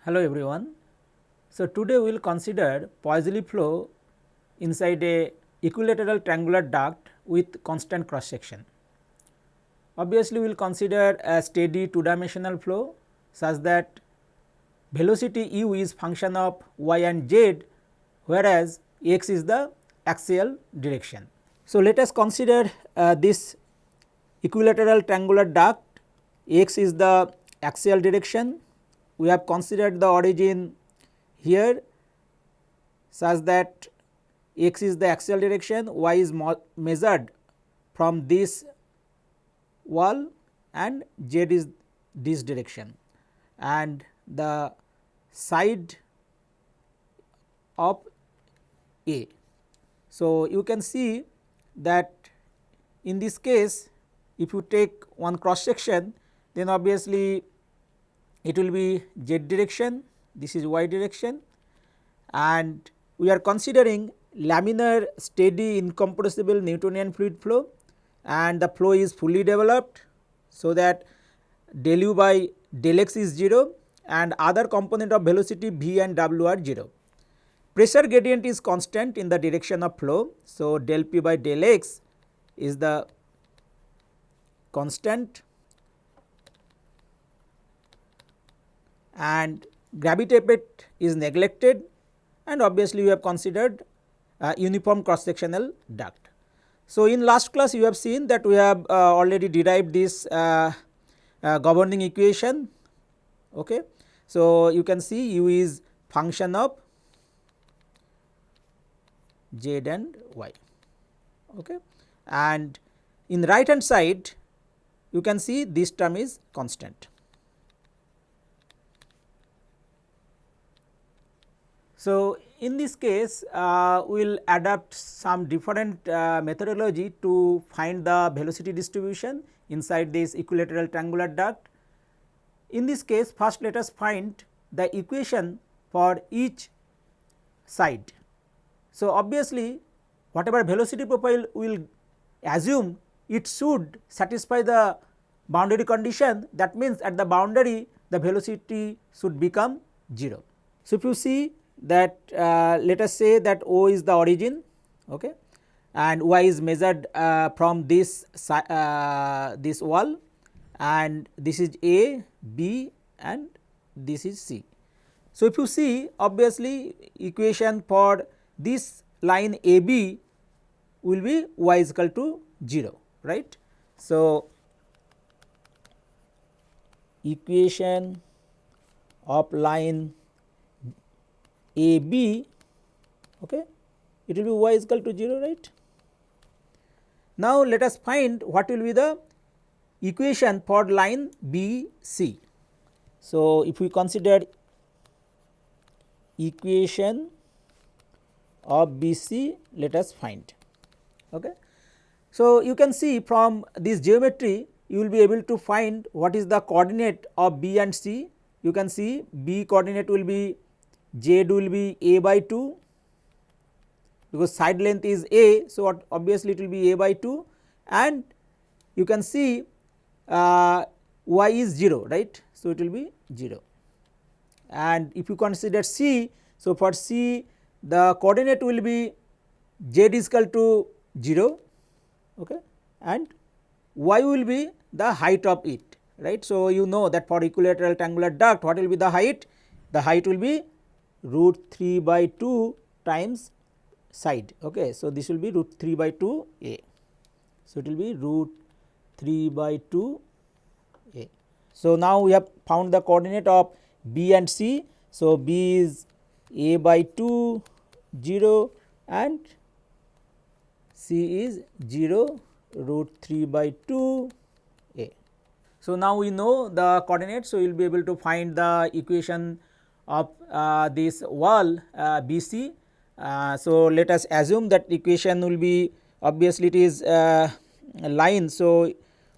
Hello everyone. So, today we will consider Poiseuille flow inside a equilateral triangular duct with constant cross section. Obviously, we will consider a steady two dimensional flow such that velocity u is function of y and z, whereas x is the axial direction. So, let us consider this equilateral triangular duct, x is the axial direction. We have considered the origin here such that x is the axial direction, y is measured from this wall and z is this direction, and the side of A. So, you can see that in this case if you take one cross section, then obviously it will be z direction, this is y direction, and we are considering laminar steady incompressible Newtonian fluid flow, and the flow is fully developed. So, that del u by del x is 0 and other component of velocity v and w are 0. Pressure gradient is constant in the direction of flow. So, del p by del x is the constant, and gravity effect is neglected, and obviously we have considered uniform cross sectional duct. So, in last class you have seen that we have already derived this governing equation. Okay. So, you can see u is function of z and y, okay. And in right hand side you can see this term is constant. So, in this case we will adapt some different methodology to find the velocity distribution inside this equilateral triangular duct. In this case, first let us find the equation for each side. So, obviously whatever velocity profile we will assume, it should satisfy the boundary condition, that means at the boundary the velocity should become 0. So, if you see that let us say that O is the origin, okay, and y is measured from this this wall, and this is A, B and this is C. So, if you see obviously equation for this line AB will be y is equal to 0, right. So, equation of line AB, okay, it will be y is equal to 0, right. Now, let us find what will be the equation for line BC. So, if we consider equation of BC, let us find. Okay. So, you can see from this geometry you will be able to find what is the coordinate of B and C. You can see B coordinate will be z will be a by 2, because side length is a. So, obviously it will be a by 2, and you can see y is 0, right. So, it will be 0, and if you consider C, so for C the coordinate will be z is equal to 0, okay, and y will be the height of it, right. So, you know that for equilateral triangular duct what will be the height? The height will be root 3 by 2 times side, okay. So, this will be root 3 by 2 a. So, it will be root 3 by 2 a. So, now we have found the coordinate of B and C. So, B is a by 2 0 and C is 0 root 3 by 2 a. So, now we know the coordinates. So, we will be able to find the equation of this wall BC. So, let us assume that equation will be, obviously it is a line. So,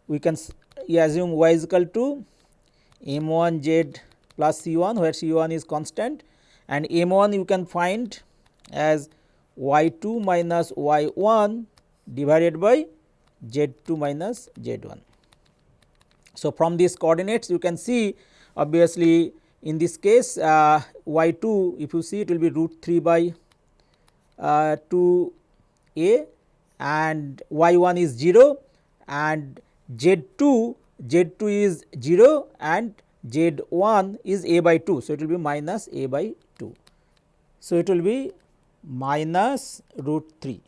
we can assume y is equal to m1 z plus c1, where c1 is constant, and m1 you can find as y2 minus y1 divided by z2 minus z1. So, from these coordinates you can see obviously in this case y 2 if you see it will be root 3 by 2 a and y 1 is 0 and z 2 is 0 and z 1 is a by 2. So, it will be minus a by 2. So, it will be minus root 3,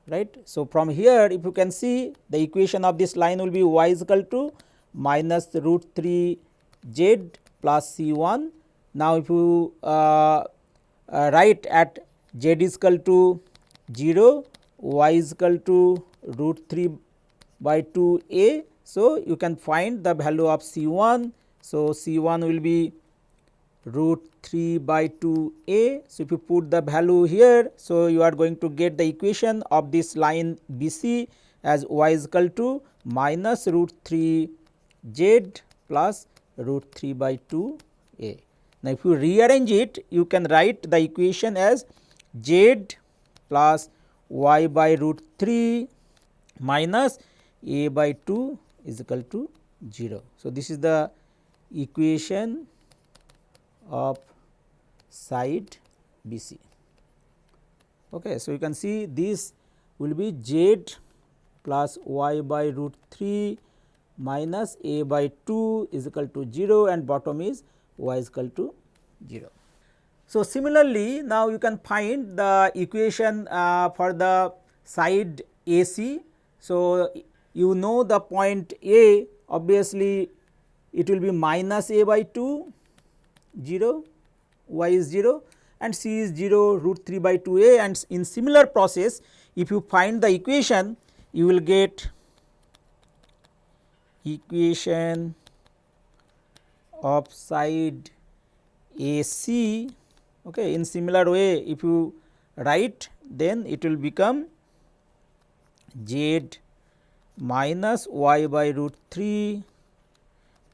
right. So, from here if you can see the equation of this line will be y is equal to minus root 3 z plus c 1. Now, if you write at z is equal to 0, y is equal to root 3 by 2 a. So, you can find the value of c 1. So, c 1 will be root 3 by 2 a. So, if you put the value here, so you are going to get the equation of this line BC as y is equal to minus root 3 z plus root 3 by 2 a. Now, if you rearrange it, you can write the equation as z plus y by root 3 minus a by 2 is equal to 0. So, this is the equation of side BC. Okay. So, you can see this will be z plus y by root 3 minus a by 2 is equal to 0 and bottom is y is equal to 0. So, similarly, now you can find the equation for the side AC. So, you know the point A, obviously it will be minus a by 2 0, y is 0 and c is 0 root 3 by 2 a, and in similar process if you find the equation you will get equation of side AC. Okay. In similar way if you write, then it will become z minus y by root 3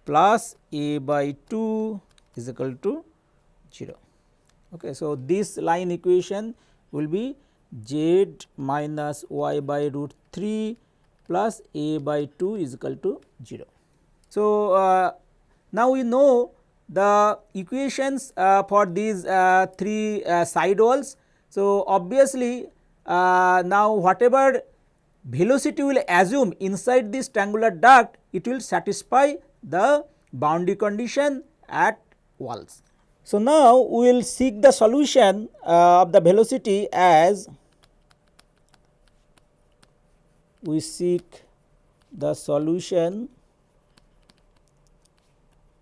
plus a by 2 is equal to 0. Okay. So, this line equation will be z minus y by root 3 plus a by 2 is equal to 0. So, now we know the equations for these three side walls. So, obviously, now whatever velocity will assume inside this triangular duct, it will satisfy the boundary condition at walls. So, now we will seek the solution of the velocity as we seek the solution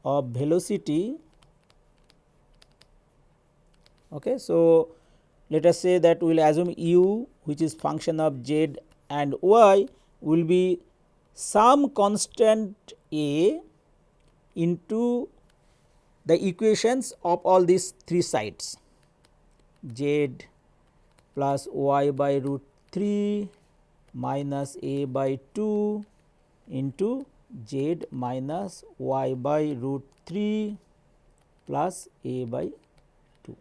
of velocity. Okay. So, let us say that we will assume u, which is function of z and y, will be some constant a into the equations of all these three sides, z plus y by root 3 minus a by 2 into z minus y by root 3 plus a by 2.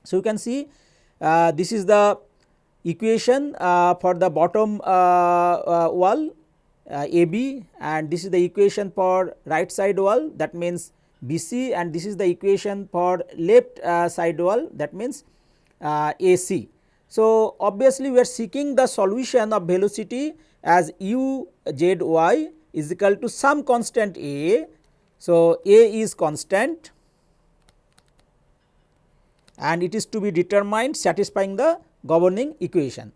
So, you can see this is the equation for the bottom wall AB, and this is the equation for right side wall, that means BC, and this is the equation for left side wall, that means AC. So, obviously, we are seeking the solution of velocity as u z y is equal to some constant a. So, a is constant and it is to be determined satisfying the governing equation.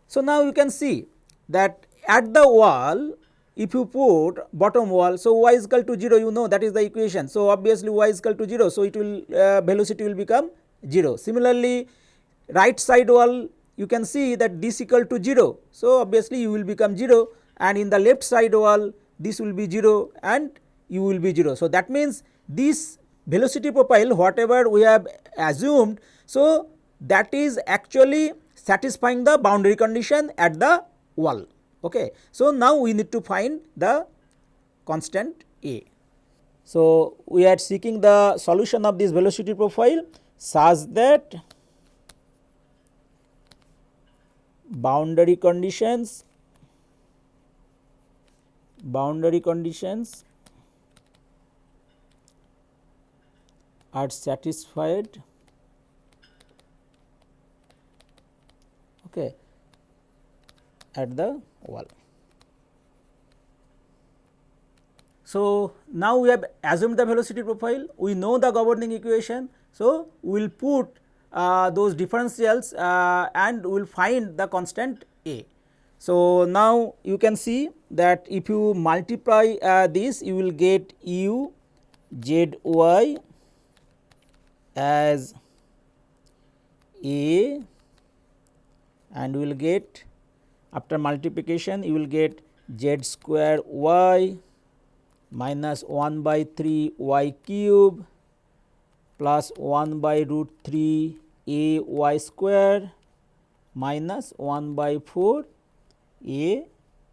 So, now you can see that at the wall, if you put bottom wall, so y is equal to 0, you know that is the equation. So, obviously, y is equal to 0. So, it will velocity will become 0. Similarly, right side wall you can see that this equal to 0. So, obviously, you will become 0, and in the left side wall this will be 0 and you will be 0. So, that means this velocity profile whatever we have assumed, so that is actually satisfying the boundary condition at the wall. Okay. So, now we need to find the constant a. So, we are seeking the solution of this velocity profile such that boundary conditions are satisfied, okay, at the wall. So, now we have assumed the velocity profile, we know the governing equation. So, we will put those differentials and we will find the constant A. So, now you can see that if you multiply this, you will get u z y as A, and you will get, after multiplication you will get z square y minus 1 by 3 y cube plus 1 by root 3 a y square minus 1 by 4 a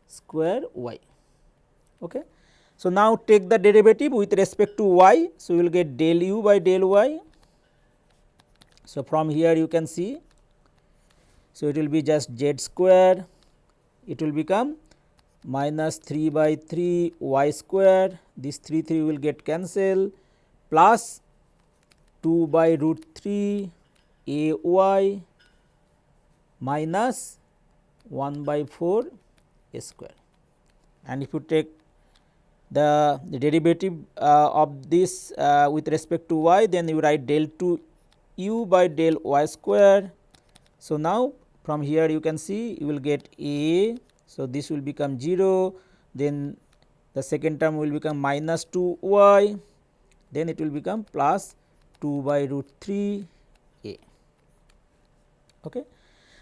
square y. Okay. So, now take the derivative with respect to y. So, we will get del u by del y. So, from here you can see, so it will be just z square, it will become minus 3 by 3 y square, this 3 will get cancelled, plus 2 by root 3 a y minus 1 by 4 a square. And if you take the derivative of this with respect to y, then you write del 2 u by del y square. So, now from here you can see you will get a. So, this will become 0, then the second term will become minus 2 y, then it will become plus 2 by root 3 a. Okay.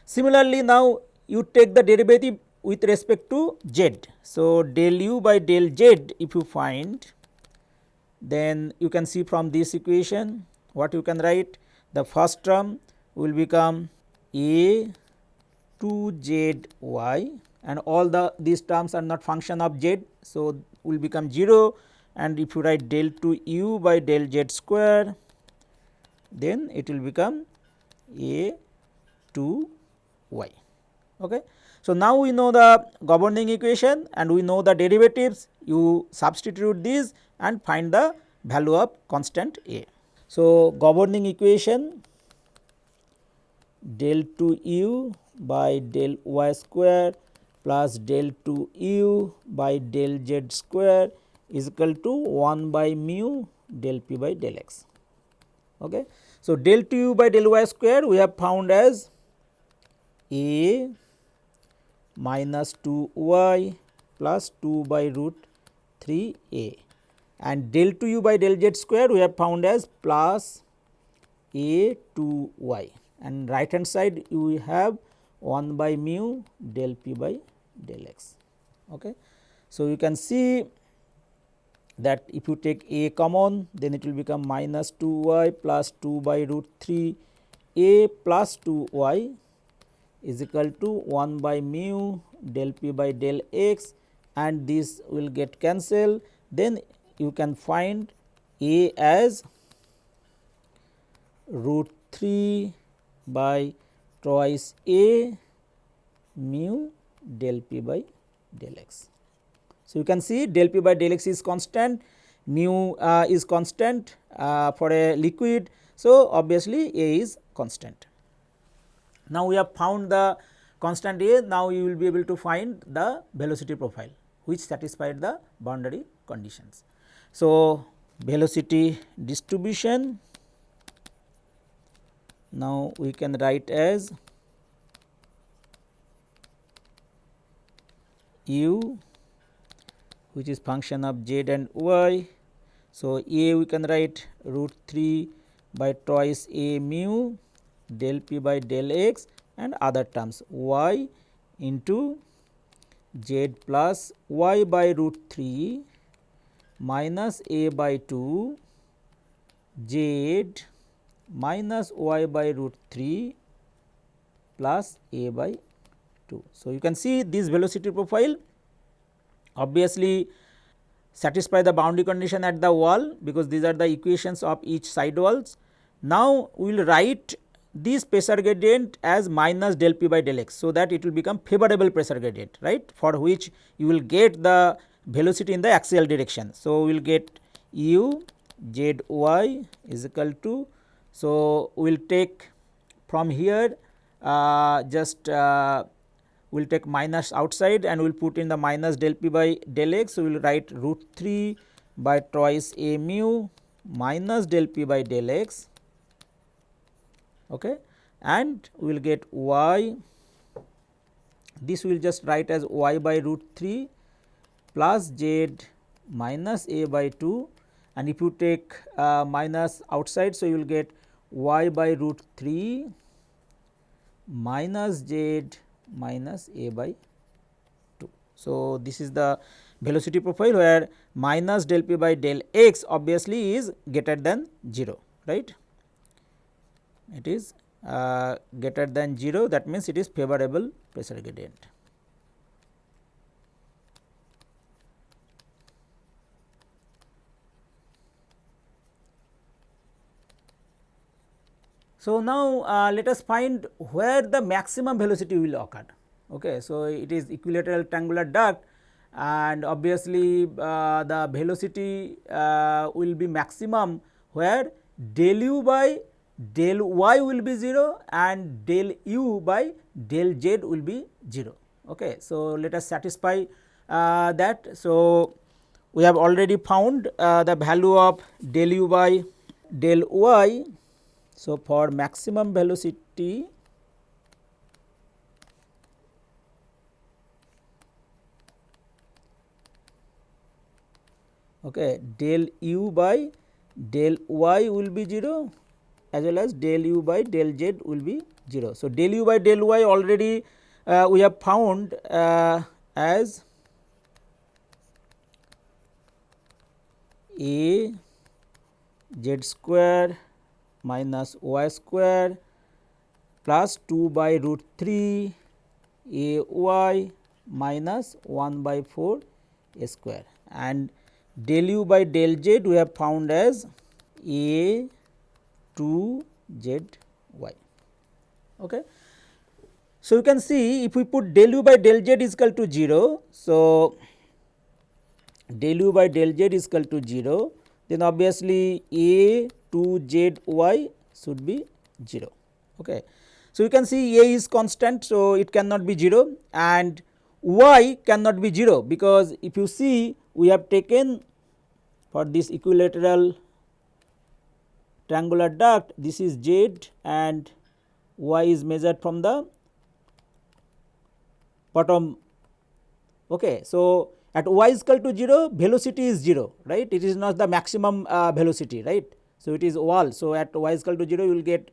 Similarly, now you take the derivative with respect to z. So, del u by del z if you find, then you can see from this equation what you can write. The first term will become a 2 z y, and all these terms are not function of z. So, will become 0, and if you write del 2 u by del z square, then it will become a 2 y. Okay. So, now we know the governing equation and we know the derivatives, you substitute these and find the value of constant A. So, governing equation del 2 u by del y square plus del 2 u by del z square is equal to 1 by mu del p by del x. Okay. So, del 2 u by del y square we have found as a minus 2 y plus 2 by root 3 a, and del 2 u by del z square we have found as plus a 2 y, and right hand side you have 1 by mu del p by del x. Okay. So, you can see that if you take a common, then it will become minus 2 y plus 2 by root 3 a plus 2 y is equal to 1 by mu del p by del x, and this will get cancelled. Then you can find a as root 3 by twice a mu del p by del x. So, you can see del p by del x is constant, mu is constant for a liquid. So, obviously, a is constant. Now, we have found the constant A, now you will be able to find the velocity profile which satisfied the boundary conditions. So, velocity distribution, now we can write as u which is function of z and y. So, a we can write root 3 by twice a mu del p by del x and other terms y into z plus y by root 3 minus a by 2 z minus y by root 3 plus a by 2. So, you can see this velocity profile obviously satisfy the boundary condition at the wall, because these are the equations of each side walls. Now, we will write this pressure gradient as minus del p by del x. So, that it will become favorable pressure gradient, right, for which you will get the velocity in the axial direction. So, we will get u z y is equal to, so we will take from here just we will take minus outside and we will put in the minus del p by del x. So, we will write root 3 by twice a mu minus del p by del x, okay, and we will get y, this we will just write as y by root 3 plus z minus a by 2, and if you take minus outside. So, you will get y by root 3 minus z minus a by 2. So, this is the velocity profile where minus del p by del x obviously is greater than 0, right. It is greater than 0, that means it is favorable pressure gradient. So, now let us find where the maximum velocity will occur. Okay. So, it is equilateral triangular duct and obviously the velocity will be maximum where del u by del y will be 0 and del u by del z will be 0. Okay. So, let us satisfy that. So, we have already found the value of del u by del y. So, for maximum velocity, okay, del u by del y will be 0 as well as del u by del z will be 0. So, del u by del y already we have found as a z square minus y square plus 2 by root 3 a y minus 1 by 4 a square, and del u by del z we have found as a 2 z y. Okay. So, you can see if we put del u by del z is equal to 0. So, del u by del z is equal to 0, then obviously a 2 z y should be 0. Okay. So, you can see a is constant. So, it cannot be 0 and y cannot be 0, because if you see we have taken for this equilateral triangular duct, this is z and y is measured from the bottom. Okay. So, at y is equal to 0, velocity is 0, right, it is not the maximum velocity, right. So, it is wall. So, at y is equal to 0 you will get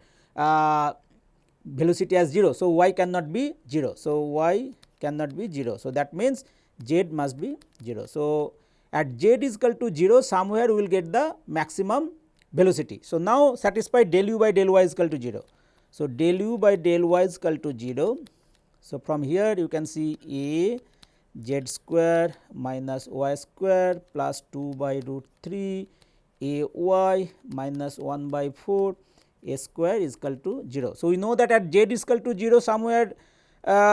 velocity as 0. So, y cannot be 0. So, y cannot be 0. So, that means z must be 0. So, at z is equal to 0, somewhere we will get the maximum velocity. So, now satisfy del u by del y is equal to 0. So, del u by del y is equal to 0. So, from here you can see a z square minus y square plus 2 by root 3 a y minus 1 by 4 a square is equal to 0. So, we know that at z is equal to 0, somewhere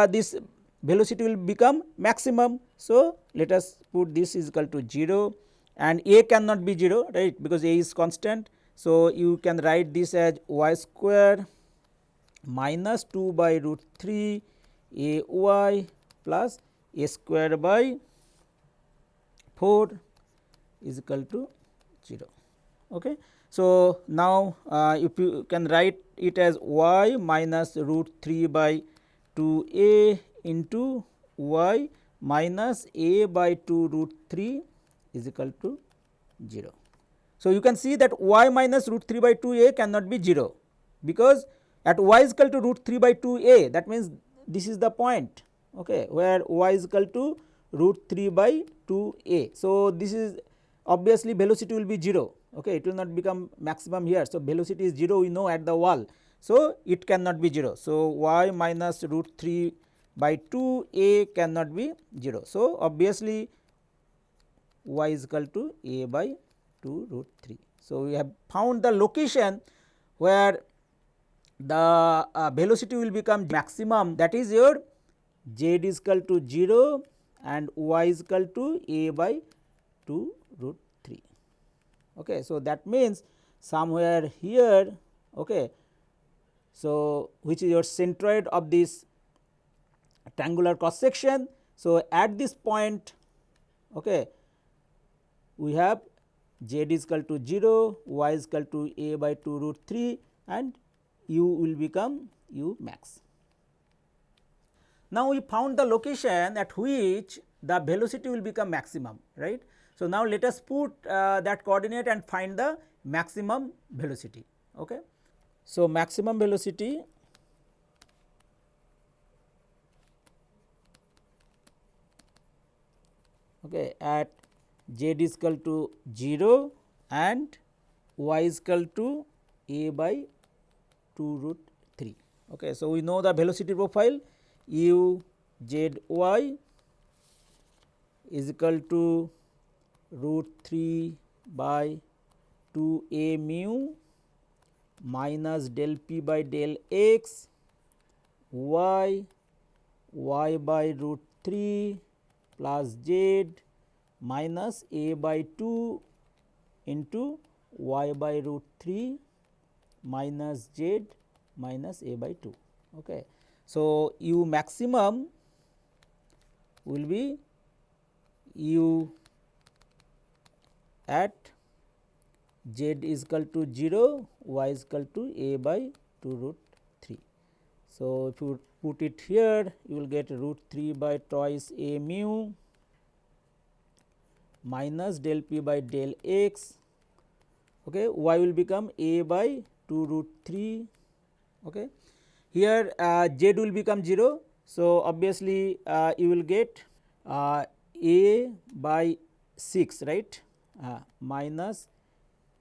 this velocity will become maximum. So, let us put this is equal to 0 and a cannot be 0, right, because a is constant. So, you can write this as y square minus 2 by root 3 a y plus a square by 4 is equal to 0. Okay. So, now if you can write it as y minus root 3 by 2 a into y minus a by 2 root 3 is equal to 0. So, you can see that y minus root 3 by 2 a cannot be 0, because at y is equal to root 3 by 2 a, that means this is the point, okay, where y is equal to root 3 by 2 a. So, this is obviously velocity will be 0, okay, it will not become maximum here. So, velocity is 0 we know at the wall. So, it cannot be 0. So, y minus root 3 by 2 a cannot be 0. So, obviously y is equal to a by 2 root 3. So, we have found the location where the velocity will become maximum, that is your z is equal to 0 and y is equal to a by 2 root 3. Okay. So, that means somewhere here, okay, so which is your centroid of this triangular cross section. So, at this point, okay, we have z is equal to 0, y is equal to a by 2 root 3 and u will become u max. Now, we found the location at which the velocity will become maximum, right. So, now let us put that coordinate and find the maximum velocity. Okay. So, maximum velocity at z is equal to 0 and y is equal to a by 2 root 3. Okay. So, we know the velocity profile u z y is equal to root 3 by 2 a mu minus del p by del x y by root 3 plus z minus a by 2 into y by root 3 minus z minus a by 2. Okay. So, u maximum will be u at z is equal to 0, y is equal to a by 2 root 3. So, if you put it here, you will get root 3 by twice a mu minus del p by del x, okay, y will become a by 2 root 3. Okay. Here z will become 0. So, obviously, you will get a by 6, right, minus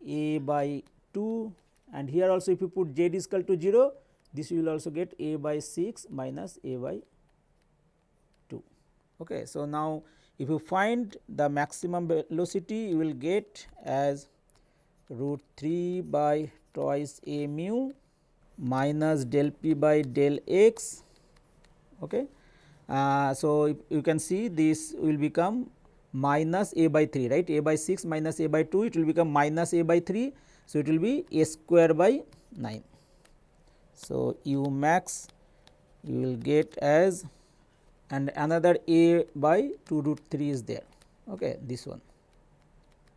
a by 2, and here also if you put z is equal to 0, this you will also get a by 6 minus a by 2. Okay. So, now if you find the maximum velocity, you will get as root 3 by twice a mu minus del p by del x. Okay. So, you can see this will become minus a by 3, right, a by 6 minus a by 2, it will become minus a by 3. So, it will be a square by 9. So, u max you will get as, and another a by 2 root 3 is there, okay, this one.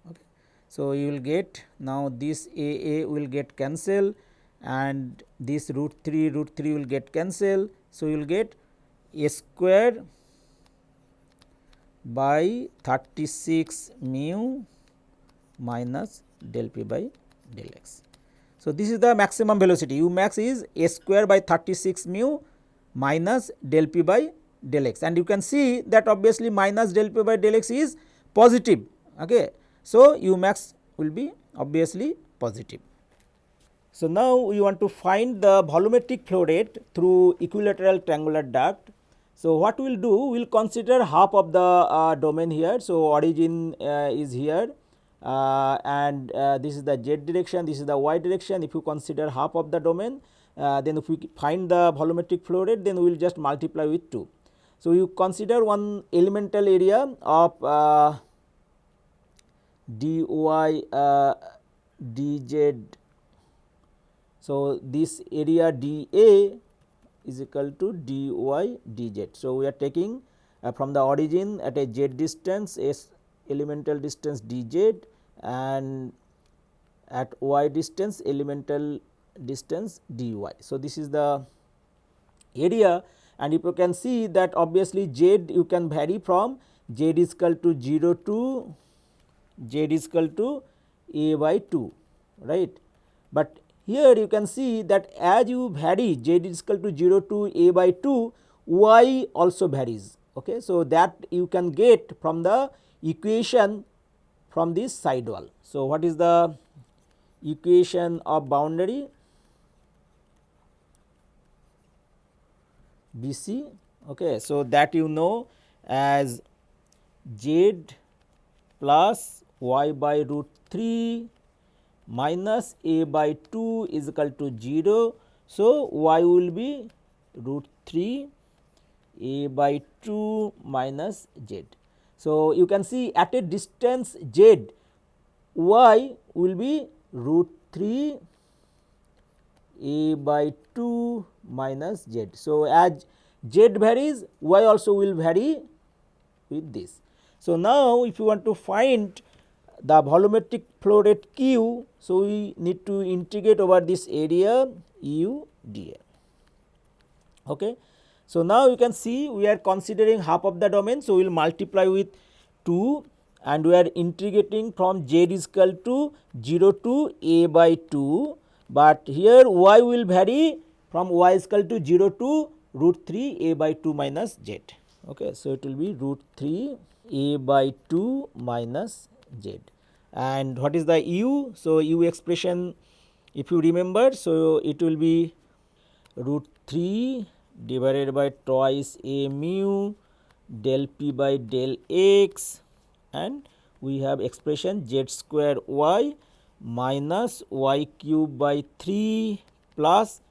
Okay. So, you will get now this a will get cancel and this root 3 will get cancel. So, you will get a square by 36 mu minus del p by del x. So, this is the maximum velocity, u max is a square by 36 mu minus del p by del x, and you can see that obviously minus del p by del x is positive. Okay. So, u max will be obviously positive. So, now we want to find the volumetric flow rate through equilateral triangular duct. So, what we will do, we will consider half of the domain here. So, origin is here and this is the z direction, this is the y direction. If you consider half of the domain, then if we find the volumetric flow rate, then we will just multiply with 2. So, you consider one elemental area of dy dz. So, this area dA is equal to dy dz. So, we are taking from the origin at a z distance, s elemental distance dz, and at y distance elemental distance dy. So, this is the area, and if you can see that obviously z you can vary from z is equal to 0 to z is equal to a by 2, right. But here you can see that as you vary z is equal to 0 to a by 2, y also varies. Okay. So, that you can get from the equation from this side wall. So, what is the equation of boundary BC? Okay. So, that you know as z plus y by root 3 minus a by 2 is equal to 0. So, y will be root 3 a by 2 minus z. So, you can see at a distance z, y will be root 3 a by 2 minus z. So, as z varies, y also will vary with this. So, now if you want to find the volumetric flow rate q, so we need to integrate over this area u dA. Okay. So, now you can see we are considering half of the domain. So, we will multiply with 2 and we are integrating from z is equal to 0 to a by 2, but here y will vary from y is equal to 0 to root 3 a by 2 minus z. Okay. So, it will be root 3 a by 2 minus z, and what is the u? So, u expression if you remember, so it will be root 3 divided by twice a mu del p by del x, and we have expression z square y minus y cube by 3 plus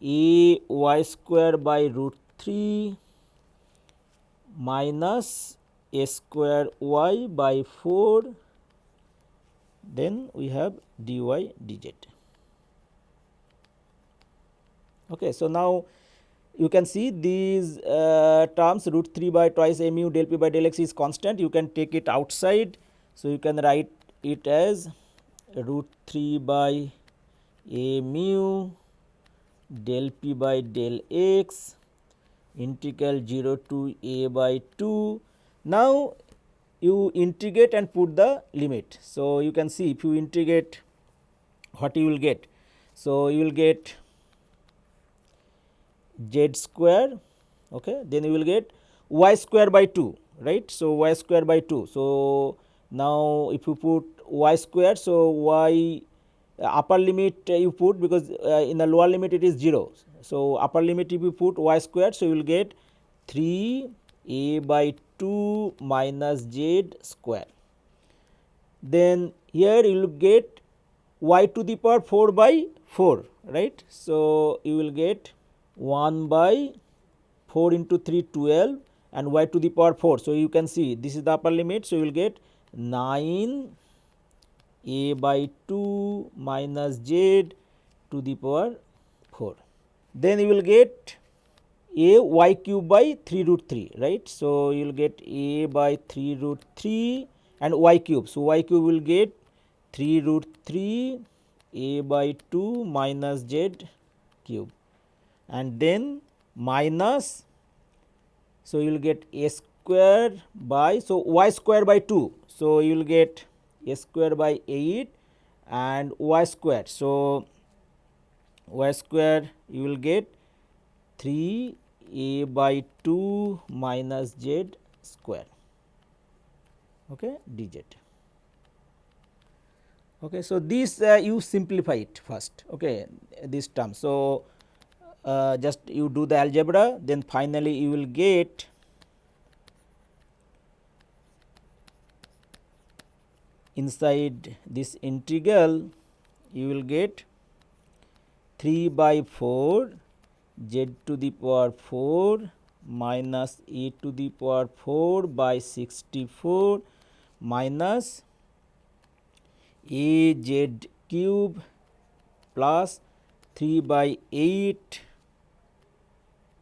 a y square by root 3 minus a square y by 4, then we have dy dz. Okay. So, now you can see these terms root 3 by twice a mu del p by del x is constant, you can take it outside. So, you can write it as root 3 by a mu del p by del x integral 0 to a by 2. Now, you integrate and put the limit. So, you can see if you integrate what you will get. So, you will get z square, okay, then you will get y square by 2, right. So, y square by 2. So, now if you put y square, so y upper limit you put, because in the lower limit it is 0. So, upper limit if you put y square, so you will get 3 a by 2 minus z square. Then here you will get y to the power 4 by 4, right. So, you will get 1 by 4 into 3 12 and y to the power 4. So, you can see this is the upper limit. So, you will get 9 a by 2 minus z to the power 4. Then you will get a y cube by 3 root 3, right. So, you will get a by 3 root 3 and y cube. So, y cube will get 3 root 3 a by 2 minus z cube, and then minus, so you will get a square by, so y square by 2. So, you will get a square by 8 and y square. So, y square you will get 3 a by 2 minus z square, okay, dz. Okay. So, this you simplify it first, okay, this term. So, just you do the algebra, then finally you will get inside this integral you will get 3 by 4 z to the power 4 minus a to the power 4 by 64 minus a z cube plus 3 by 8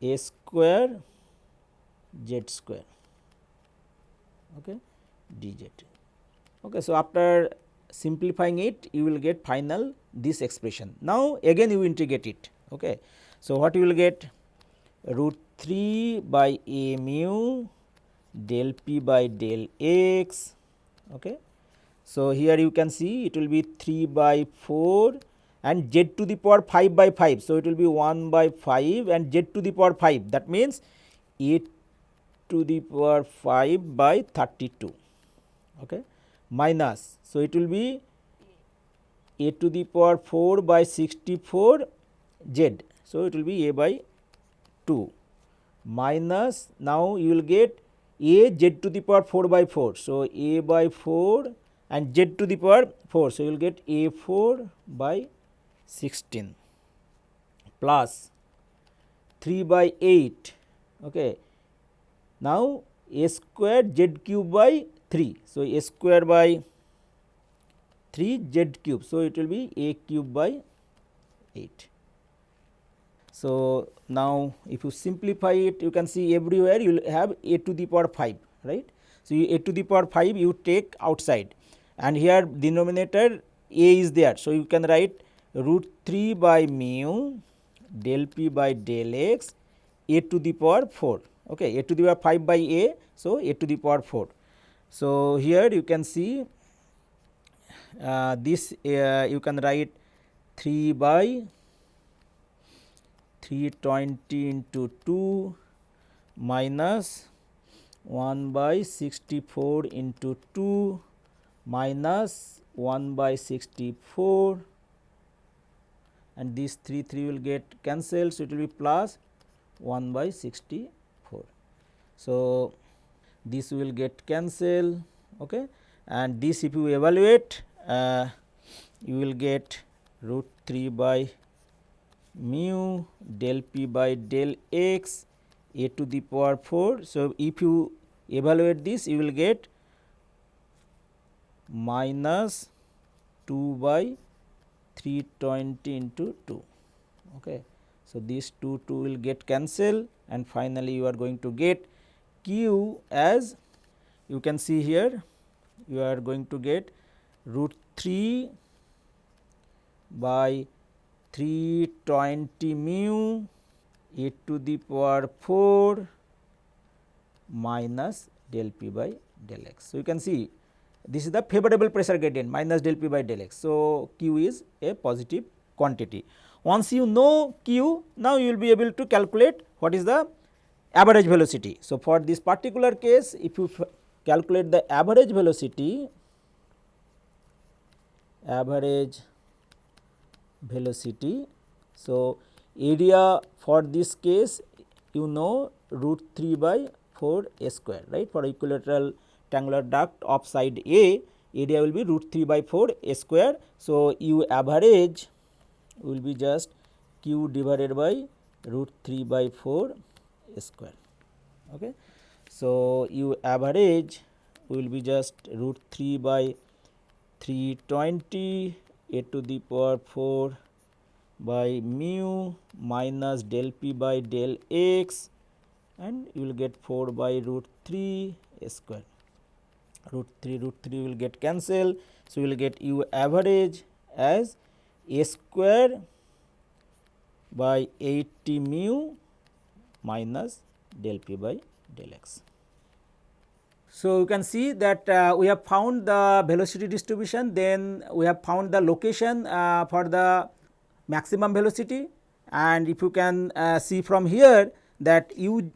a square z square, okay, dz. Okay. So, after simplifying it you will get final this expression. Now, again you integrate it. Okay. So, what you will get root 3 by a mu del p by del x. Okay. So, here you can see it will be 3 by 4 and z to the power 5 by 5. So, it will be 1 by 5 and z to the power 5, that means 8 to the power 5 by 32, okay, minus. So, it will be a to the power 4 by 64 z. So, it will be a by 2 minus, now you will get a z to the power 4 by 4. So, a by 4 and z to the power 4. So, you will get a 4 by 16 plus 3 by 8. Okay. Now, a square z cube by 3. So, a square by 3 z cube. So, it will be a cube by 8. So, now if you simplify it, you can see everywhere you will have a to the power 5, right. So, a to the power 5 you take outside, and here denominator a is there. So, you can write root 3 by mu del p by del x a to the power 4, okay, a to the power 5 by a. So, a to the power 4. So, here you can see this you can write 3 by 320 into 2 minus 1 by 64 into 2 minus 1 by 64, and this 3 will get cancelled. So, it will be plus 1 by 64. So, this will get cancelled, okay, and this if you evaluate you will get root 3 by mu del p by del x a to the power 4. So, if you evaluate this, you will get minus 2 by 320 into 2. Okay. So, these 2 will get cancelled, and finally, you are going to get q as, you can see here, you are going to get root 3 by 320 mu a to the power 4 minus del p by del x. So, you can see this is the favorable pressure gradient minus del p by del x. So, q is a positive quantity. Once you know q, now you will be able to calculate what is the average velocity. So, for this particular case, if you calculate the average velocity, so area for this case you know root 3 by 4 a square, right. For equilateral triangular duct of side A, area will be root 3 by 4 a square. So, u average will be just q divided by root 3 by 4 a square. Okay. So, u average will be just root 3 by 320 a to the power 4 by mu minus del p by del x, and you will get 4 by root 3 a square. Root 3 will get cancelled. So, you will get u average as a square by 80 mu minus del p by del x. So, you can see that we have found the velocity distribution, then we have found the location for the maximum velocity, and if you can see from here that u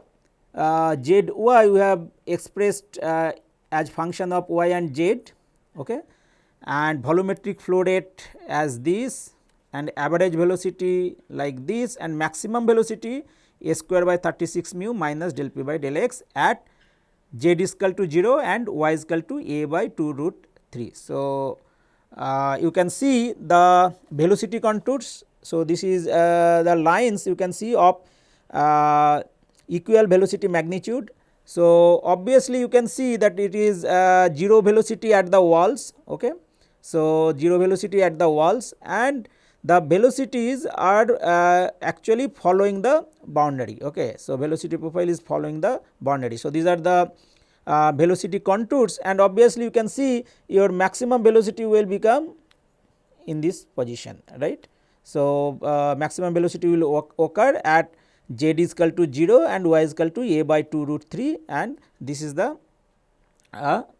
z y we have expressed as function of y and z, okay, and volumetric flow rate as this, and average velocity like this, and maximum velocity a square by 36 mu minus del p by del x at z is equal to 0 and y is equal to a by 2 root 3. So, you can see the velocity contours. So, this is the lines you can see of equal velocity magnitude. So, obviously, you can see that it is 0 velocity at the walls. Okay. So, 0 velocity at the walls, and the velocities are actually following the boundary. Okay. So, velocity profile is following the boundary. So, these are the velocity contours, and obviously, you can see your maximum velocity will become in this position, right. So, maximum velocity will occur at z is equal to 0 and y is equal to a by 2 root 3, and this is the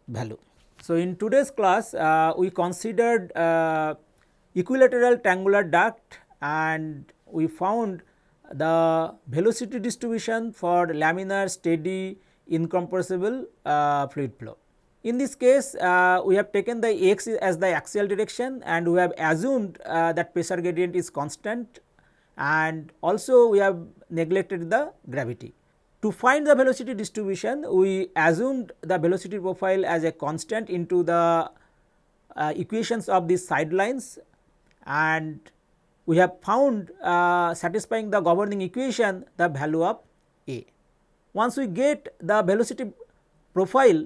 value. So, in today's class we considered equilateral triangular duct, and we found the velocity distribution for laminar steady incompressible fluid flow. In this case we have taken the x as the axial direction, and we have assumed that pressure gradient is constant, and also we have neglected the gravity. To find the velocity distribution, we assumed the velocity profile as a constant into the equations of these sidelines, and we have found satisfying the governing equation the value of A. Once we get the velocity profile,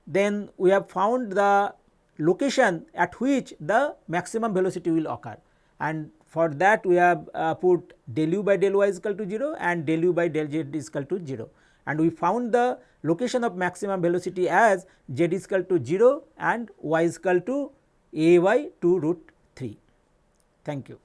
then we have found the location at which the maximum velocity will occur, and for that we have put del u by del y is equal to 0 and del u by del z is equal to 0, and we found the location of maximum velocity as z is equal to 0 and y is equal to a by 2 root 3. Thank you.